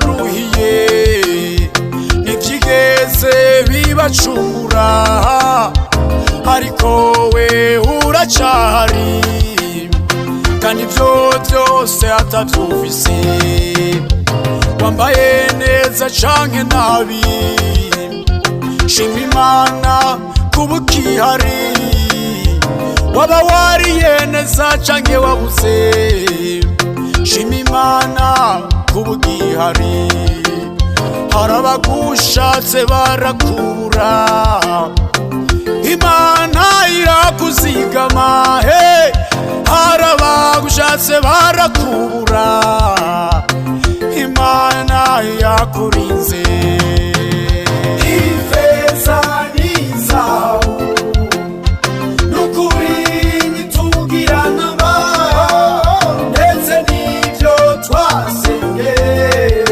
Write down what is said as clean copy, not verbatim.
vyabaruhiye ntivyigeze bibacungura, ariko we uracahari kandi ivyo vyose atavyumvise. Wambaye neza canke nabi, shima Imana kuba ukihari. Waba wariye neza canke wabuze, shima Imana kuba ugihari. Hari abagushatse barakubura, Imana irakuzigama. Hari abagushatse barakubura, Imana yakurinze.